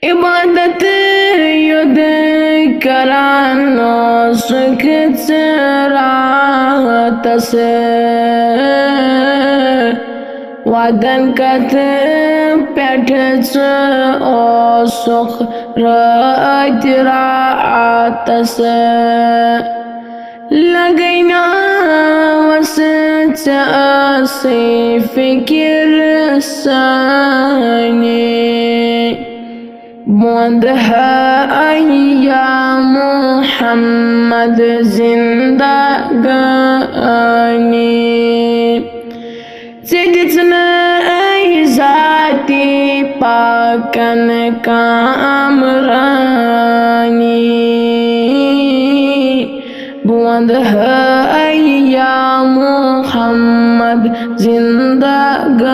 इबादत युद्ध करानो सुख रात से वादन कत पेठ ओ सुख रात रात से लगना वस से फिक्र सानी बोंद है या मुहम्मद जिंदगानी जितना जाती पाकन कामरानी बोंद है या मुहम्मद जिंदगानी